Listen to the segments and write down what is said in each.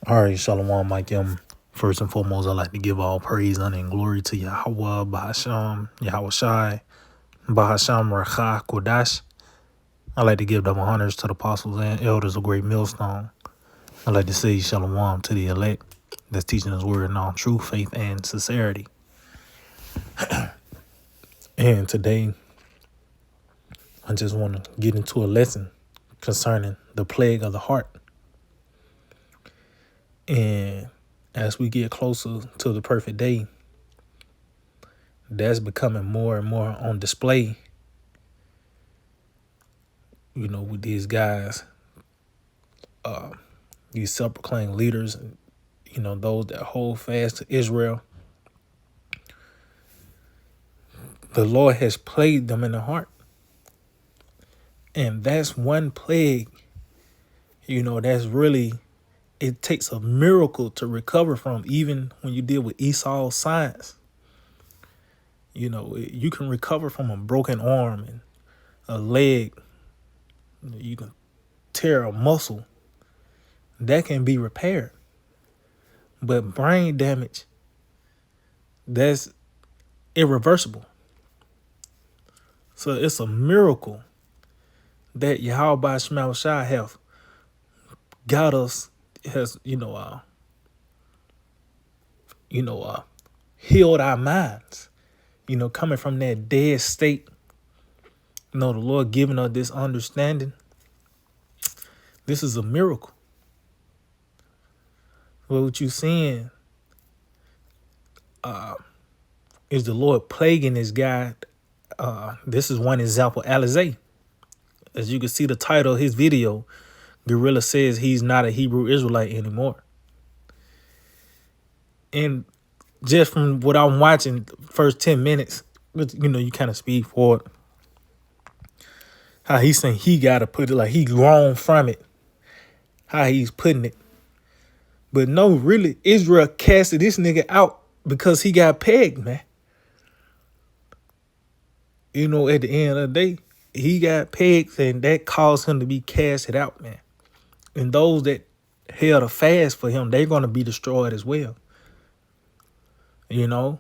All right, Shalom, Mike. First and foremost, I'd like to give all praise, honor, and glory to Yahweh, Bahasham, Yahweh Shai, Bahasham, Racha, Kodash. I'd like to give double honors to the apostles and elders of Great Millstone. I'd like to say Shalom to the elect that's teaching His word in all truth, faith, and sincerity. And today, I just want to get into a lesson concerning the plague of the heart. And as we get closer to the perfect day, that's becoming more and more on display, with these guys, these self-proclaimed leaders, those that hold fast to Israel. The Lord has plagued them in the heart. And that's one plague, that's really, it takes a miracle to recover from, even when you deal with Esau's science. You can recover from a broken arm and a leg. You can tear a muscle. That can be repaired. But brain damage, that's irreversible. So it's a miracle that Yahweh Shema Shai have got us, has, healed our minds, coming from that dead state. The Lord giving us this understanding. This is a miracle. Well, what you seeing is the Lord plaguing this guy. This is one example, Alizé. As you can see the title of his video, Gorilla says he's not a Hebrew Israelite anymore. And just from what I'm watching, first 10 minutes, you kind of speed forward. How he's saying he got to put it, like he grown from it. How he's putting it. But no, really, Israel casted this nigga out because he got pegged, man. At the end of the day, he got pegged and that caused him to be casted out, man. And those that held a fast for him, they're going to be destroyed as well. So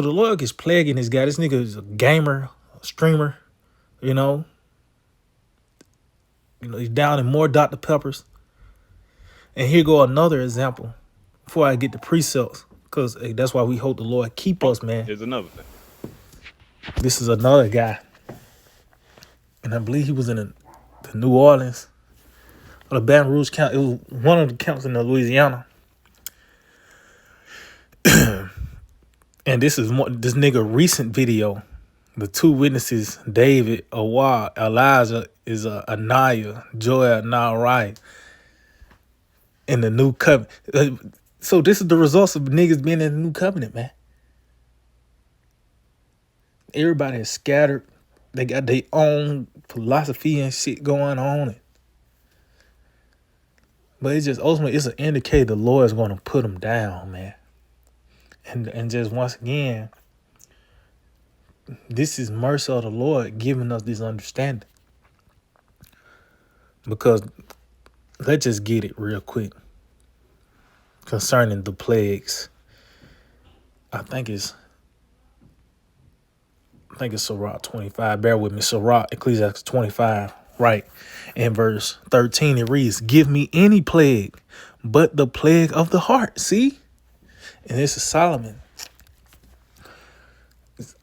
the Lord is plaguing this guy. This nigga is a gamer, a streamer, he's down in more Dr. Peppers. And here go another example before I get to precepts, because that's why we hope the Lord keep us, man. Here's another thing. This is another guy. And I believe he was in the New Orleans or the Baton Rouge County. It was one of the counties in Louisiana. And this is this nigga recent video. The two witnesses, David, Awad, Elijah, is Anaya, Joel, Nahariah, in the new covenant. So this is the results of niggas being in the new covenant, man. Everybody is scattered. They got their own philosophy and shit going on. But it's just ultimately, it's an indicator the Lord is going to put them down, man. And just once again, this is mercy of the Lord giving us this understanding. Because let's just get it real quick concerning the plagues. I think it's Sirach 25. Bear with me. Sirach, Ecclesiastes 25, right? In verse 13, it reads, "Give me any plague but the plague of the heart." See? And this is Solomon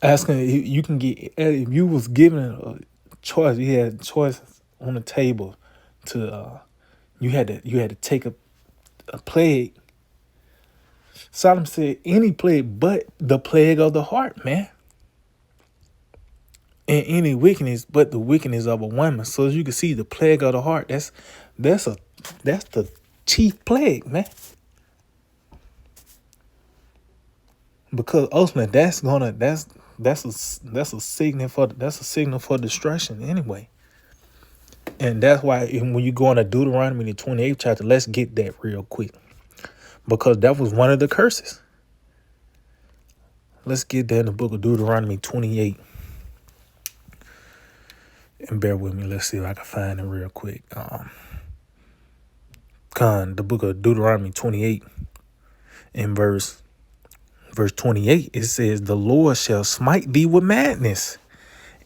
asking, you can get, if you was given a choice, you had choices on the table to, you had to take a plague. Solomon said, any plague but the plague of the heart, man. And any wickedness but the wickedness of a woman. So as you can see, the plague of the heart, that's the chief plague, man. Because ultimately that's a signal for destruction anyway. And that's why when you go into Deuteronomy, the 28th chapter, let's get that real quick. Because that was one of the curses. Let's get that in the book of Deuteronomy 28. And bear with me. Let's see if I can find it real quick. The book of Deuteronomy 28 in verse 28, it says, the Lord shall smite thee with madness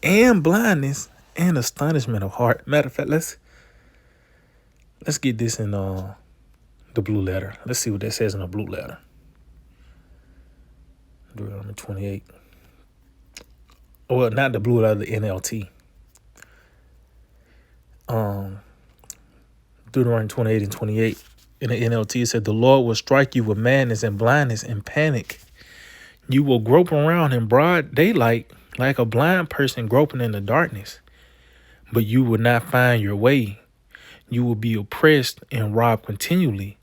and blindness and astonishment of heart. Matter of fact, let's get this in the blue letter. Let's see what that says in the blue letter. Deuteronomy 28. Well, not the blue letter, the NLT. Deuteronomy 28 and 28. In the NLT, it said, the Lord will strike you with madness and blindness and panic. You will grope around in broad daylight like a blind person groping in the darkness, but you will not find your way. You will be oppressed and robbed continually,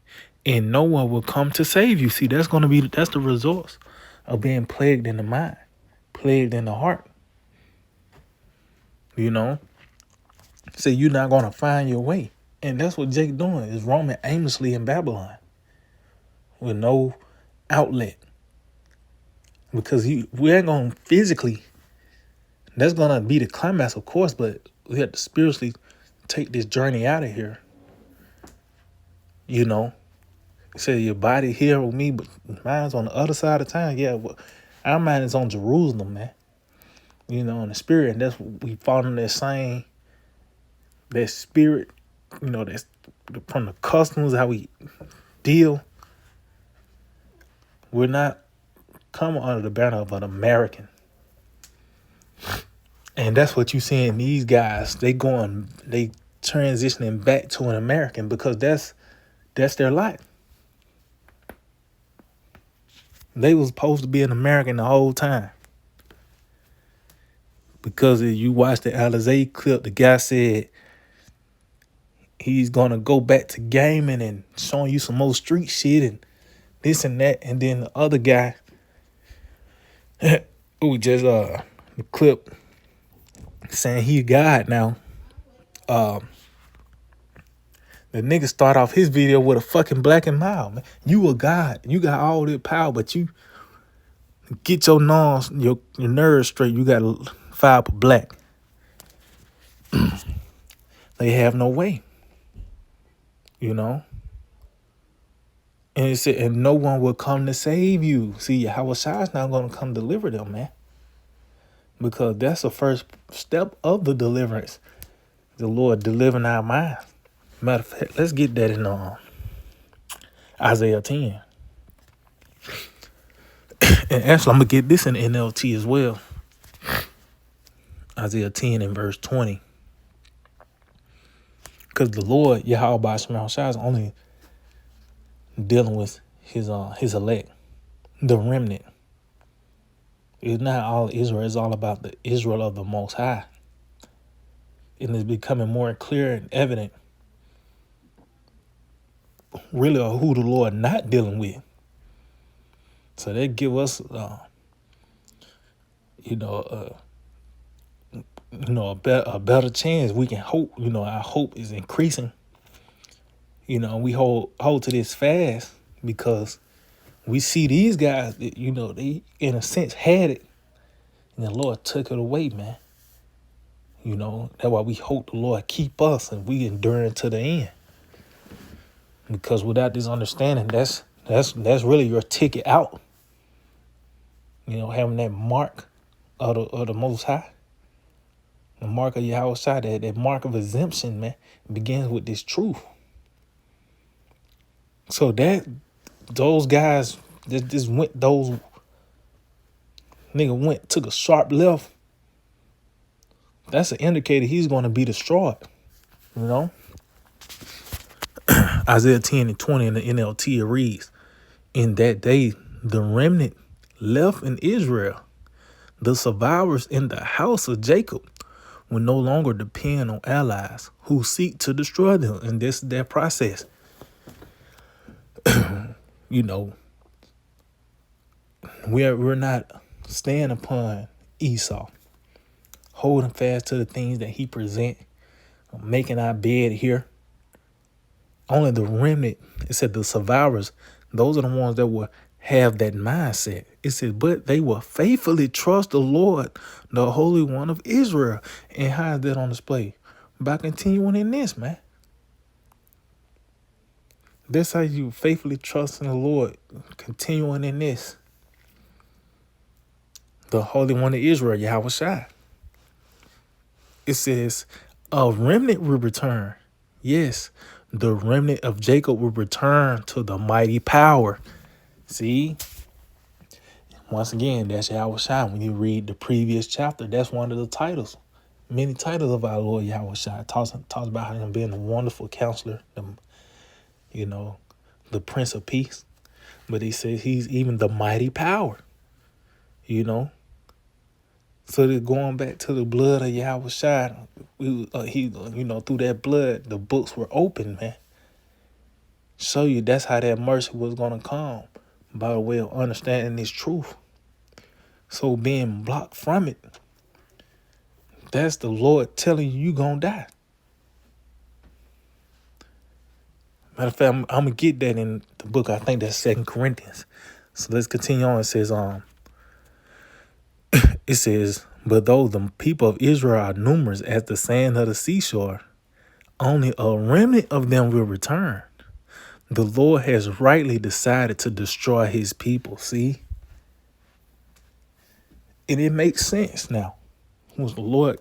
and no one will come to save you. See, that's the results of being plagued in the mind, plagued in the heart. You know, so you're not going to find your way. And that's what Jake doing, is roaming aimlessly in Babylon with no outlet. Because we ain't going to physically, that's going to be the climax, of course, but we have to spiritually take this journey out of here. You know, say your body here with me, but mine's on the other side of town. Yeah, well, our mind is on Jerusalem, man. You know, in the spirit, and that's what we fall in that spirit, you know, that's from the customs, how we deal. We're not coming under the banner of an American. And that's what you seeing these guys, they transitioning back to an American, because that's their life. They was supposed to be an American the whole time. Because if you watch the Alizé clip, the guy said he's going to go back to gaming and showing you some more street shit and this and that. And then the other guy who just the clip saying he God now. The nigga start off his video with a fucking black and mild, man. You a God. You got all this power, but you get your nerves straight. You got to file for black. They have no way. You know? And it said, and no one will come to save you. See, Yahweh Shai is not going to come deliver them, man. Because that's the first step of the deliverance. The Lord delivering our minds. Matter of fact, let's get that in Isaiah 10. And actually, I'm going to get this in NLT as well. Isaiah 10 and verse 20. Because the Lord, Yahweh Shai, is only dealing with his elect, the remnant. It's not all Israel. It's all about the Israel of the Most High. And it's becoming more clear and evident, really, of who the Lord not dealing with. So they give us, a better chance. We can hope. You know, our hope is increasing. You know, we hold to this fast because we see these guys that, you know, they in a sense had it, and the Lord took it away, man. You know, that's why we hope the Lord keep us and we endure to the end. Because without this understanding, that's really your ticket out. You know, having that mark of the Most High, the mark of Yahweh Shai, that mark of exemption, man, begins with this truth. So those guys just took a sharp left. That's an indicator he's going to be destroyed. You know? Isaiah 10 and 20 in the NLT, it reads, in that day, the remnant left in Israel, the survivors in the house of Jacob will no longer depend on allies who seek to destroy them. And this is their process. You know, we're not staying upon Esau, holding fast to the things that he present, making our bed here. Only the remnant, it said the survivors, those are the ones that will have that mindset. It said, but they will faithfully trust the Lord, the Holy One of Israel. And how is that on display? By continuing in this, man. That's how you faithfully trust in the Lord, continuing in this. The Holy One of Israel, Yahweh Shai. It says, a remnant will return. Yes, the remnant of Jacob will return to the mighty power. See? Once again, that's Yahweh Shai. When you read the previous chapter, that's one of the titles. Many titles of our Lord Yahweh Shai talks about him being a wonderful counselor, the Prince of Peace. But he says he's even the mighty power, So they're going back to the blood of Yahweh Shai. Through that blood, the books were open, man. Show you that's how that mercy was going to come, by the way of understanding this truth. So being blocked from it, that's the Lord telling you going to die. Matter of fact, I'm going to get that in the book. I think that's 2 Corinthians. So let's continue on. It says, but though the people of Israel are numerous as the sand of the seashore, only a remnant of them will return. The Lord has rightly decided to destroy his people. See? And it makes sense now. Once the Lord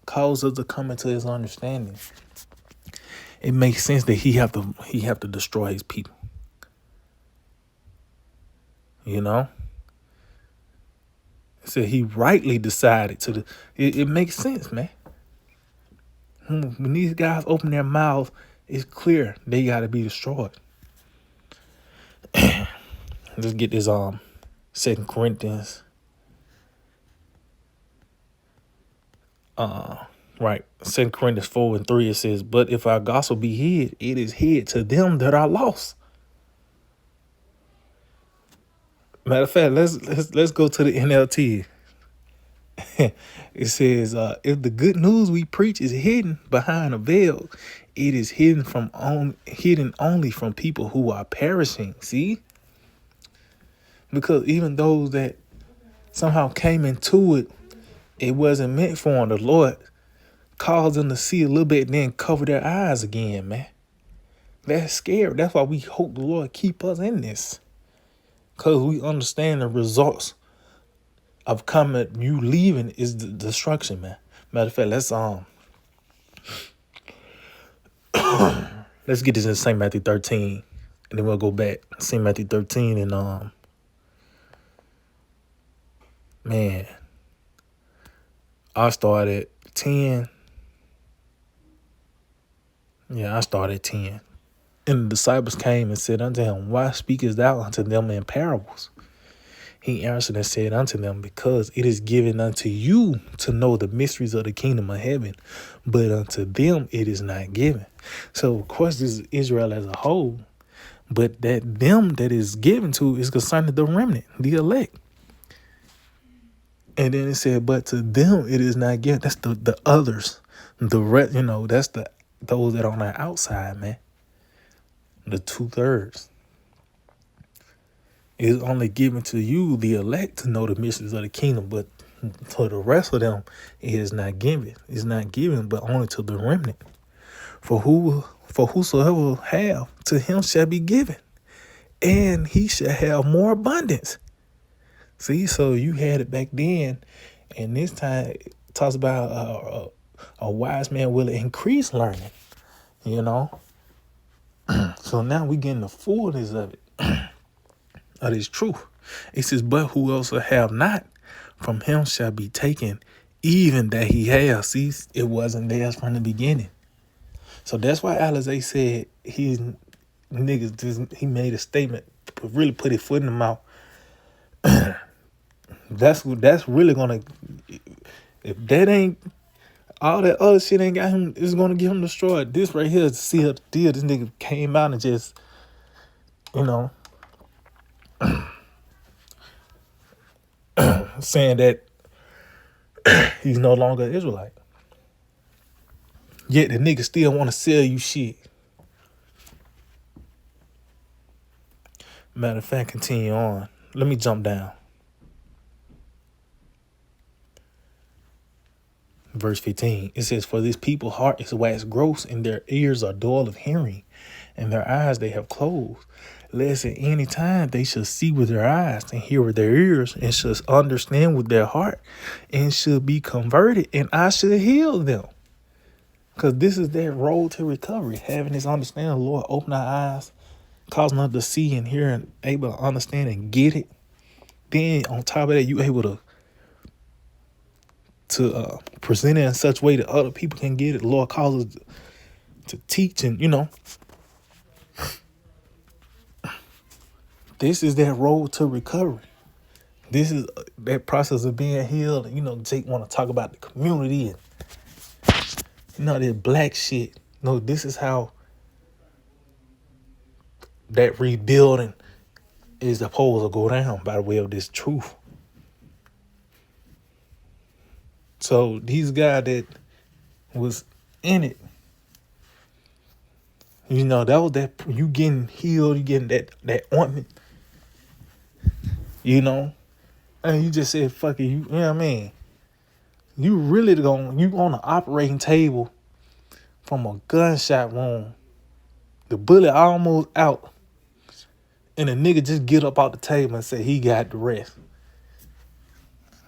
calls us to come into his understanding, it makes sense that he have to destroy his people. It said he rightly decided to. It makes sense, man. When these guys open their mouths, it's clear they got to be destroyed. Let's get this 2 Corinthians. Right. 2 Corinthians 4:3, it says, but if our gospel be hid, it is hid to them that are lost. Matter of fact, let's go to the NLT. It says, if the good news we preach is hidden behind a veil, it is hidden only from people who are perishing. See? Because even those that somehow came into it, it wasn't meant for them. The Lord caused them to see a little bit and then cover their eyes again, man. That's scary. That's why we hope the Lord keep us in this. Because we understand the results of you leaving is the destruction, man. Matter of fact, let's get this in St. Matthew 13. And then we'll go back. St. Matthew 13 and man, I started at 10. Yeah, I started at 10. And the disciples came and said unto him, why speakest thou unto them in parables? He answered and said unto them, because it is given unto you to know the mysteries of the kingdom of heaven, but unto them it is not given. So, of course, this is Israel as a whole, but that them that is given to is concerning the remnant, the elect. And then it said, but to them it is not given. That's the others. The rest, that's those that are on the outside, man. The 2/3 is only given to you, the elect, to know the mysteries of the kingdom, but for the rest of them, it is not given. It's not given, but only to the remnant. For whosoever have, to him shall be given, and he shall have more abundance. See, so you had it back then, and this time it talks about a wise man will increase learning, So now we getting the fullness of it, of this truth. It says, but whoever have not, from him shall be taken even that he has. See, it wasn't theirs from the beginning. So that's why Alizé said he made a statement, really put his foot in the mouth. That's really gonna, if that ain't, all that other shit ain't got him, it's gonna get him destroyed. This right here, see the deal, this nigga came out and just, saying that he's no longer an Israelite. Yet the nigga still want to sell you shit. Matter of fact, continue on. Let me jump down. Verse 15, it says, for this people's heart is waxed gross, and their ears are dull of hearing, and their eyes they have closed, lest at any time they should see with their eyes and hear with their ears and should understand with their heart and should be converted, and I should heal them. Because this is their road to recovery, having this understanding. Lord, open our eyes, causing us to see and hear and able to understand and get it. Then on top of that, you able to present it in such a way that other people can get it. The Lord calls us to teach, and this is that road to recovery. This is that process of being healed. And, Jake want to talk about the community and that black shit. No, this is how that rebuilding is supposed to go down by the way of this truth. So these guys that was in it, that was that you getting healed, you getting that ointment, and you just said, fuck it, you know what I mean? You really you on the operating table from a gunshot wound. The bullet almost out. And a nigga just get up out the table and say he got the rest.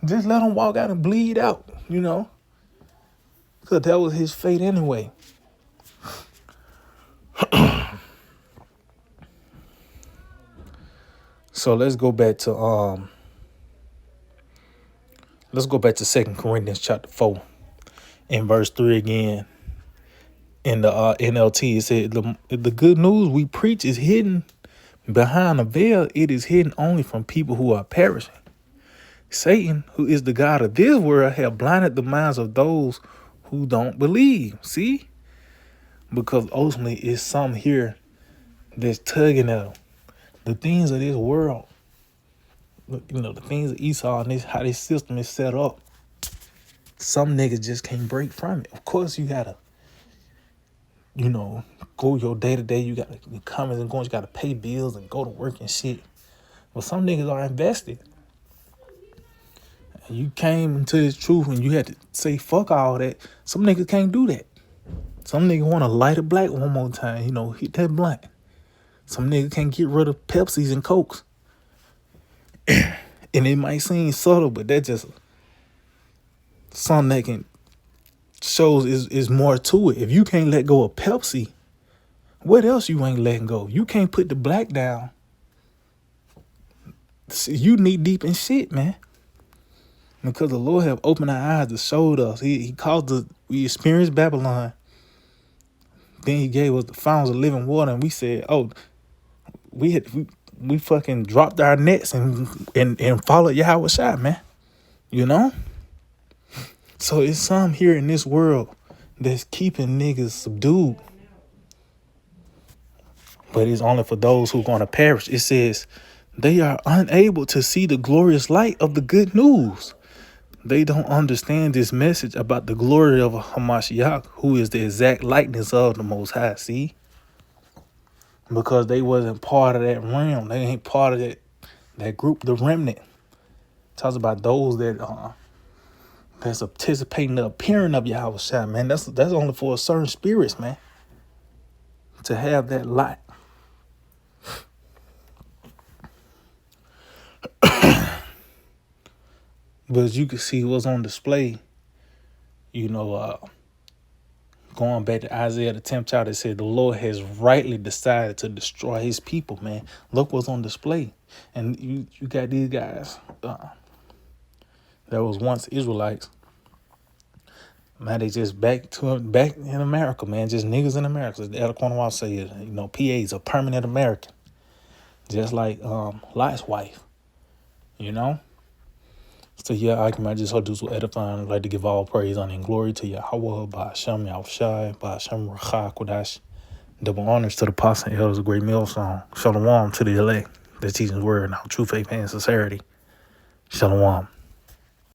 Just let him walk out and bleed out, Because that was his fate anyway. So let's go back to 2 Corinthians chapter 4 in verse 3 again. In the NLT, it said, the good news we preach is hidden behind a veil. It is hidden only from people who are perishing. Satan, who is the god of this world, have blinded the minds of those who don't believe. See? Because ultimately it's something here that's tugging at them. The things of this world, the things of Esau and how this system is set up, some niggas just can't break from it. Of course you gotta go your day-to-day, you got to comings and goings, you got to pay bills and go to work and shit. But some niggas are invested. And you came into this truth and you had to say fuck all that. Some niggas can't do that. Some niggas want to light a black one more time, hit that blunt. Some niggas can't get rid of Pepsis and Cokes. And it might seem subtle, but that's just something that can shows is more to it. If you can't let go of Pepsi, what else you ain't letting go? You can't put the black down. You knee deep in shit, man. Because the Lord have opened our eyes to show us. He caused us, we experienced Babylon. Then he gave us the fountains of living water, and we said, oh, we fucking dropped our nets and followed Yahweh Shai, man. So it's some here in this world that's keeping niggas subdued. But it's only for those who are going to perish. It says they are unable to see the glorious light of the good news. They don't understand this message about the glory of Hamashiach, who is the exact likeness of the Most High. See? Because they wasn't part of that realm. They ain't part of that group, the remnant. Talks about those that's participating in the appearing of Yahweh Shai, man. That's only for certain spirits, man. To have that light. But as you can see what's on display, going back to Isaiah the 10th chapter, it said the Lord has rightly decided to destroy his people, man. Look what's on display. And you got these guys that was once Israelites. Man, they just back in America, man. Just niggas in America. As Elder Cornwall said, PA's a permanent American. Just like Lot's wife, So yeah, I just hope this will edify. I'd like to give all praise, honor, and glory to Yahweh, by Hashem, Yahushai, by Hashem, Rachah, Kodash. Double honors to the apostle and elders, a great meal song. Shalom to the elect, the teaching word, now true faith and sincerity. Shalom.